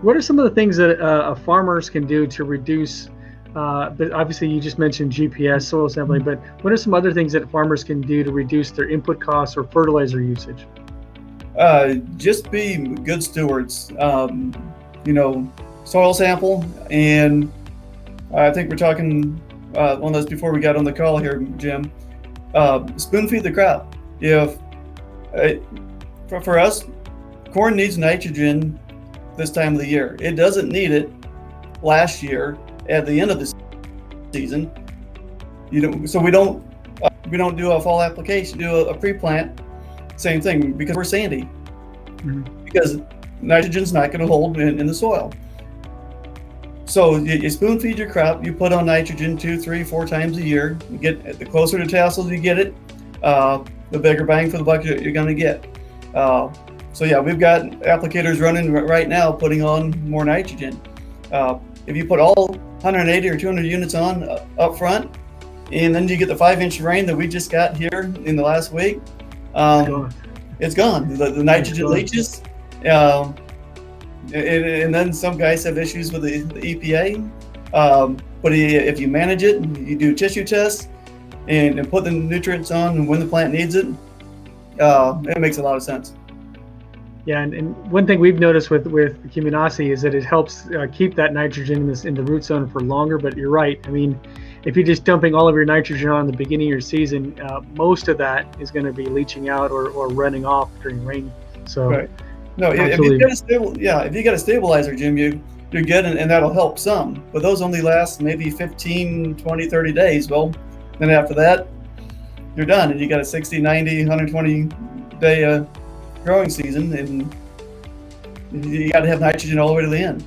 What are some of the things that farmers can do to reduce? But obviously, you just mentioned GPS, soil sampling. But what are some other things that farmers can do to reduce their input costs or fertilizer usage? Just be good stewards. Soil sample, and I think we're talking on this before we got on the call here, Jim. Spoon feed the crop. If for us, corn needs nitrogen this time of the year. It doesn't need it last year at the end of the season. So we don't do a fall application, do a pre-plant. Same thing, because we're sandy. Because nitrogen's not going to hold in the soil. So you spoon feed your crop. You put on nitrogen 2, 3, 4 times a year. You get the closer to tassels you get it, the bigger bang for the buck you're going to get. So yeah, we've got applicators running right now putting on more nitrogen. If you put all 180 or 200 units on up front, and then you get the 5-inch rain that we just got here in the last week, it's gone. The nitrogen leaches. And then some guys have issues with the EPA. But if you manage it, you do tissue tests and put the nutrients on when the plant needs it, it makes a lot of sense. Yeah, and one thing we've noticed with Cuminacea is that it helps keep that nitrogen in the root zone for longer. But you're right. I mean, if you're just dumping all of your nitrogen on the beginning of your season, most of that is going to be leaching out or running off during rain. So, right. No, if you got a stabilizer, Jim, you're good, and that'll help some. But those only last maybe 15, 20, 30 days. Well, then after that, you're done, and you got a 60, 90, 120 day growing season, and you got to have nitrogen all the way to the end.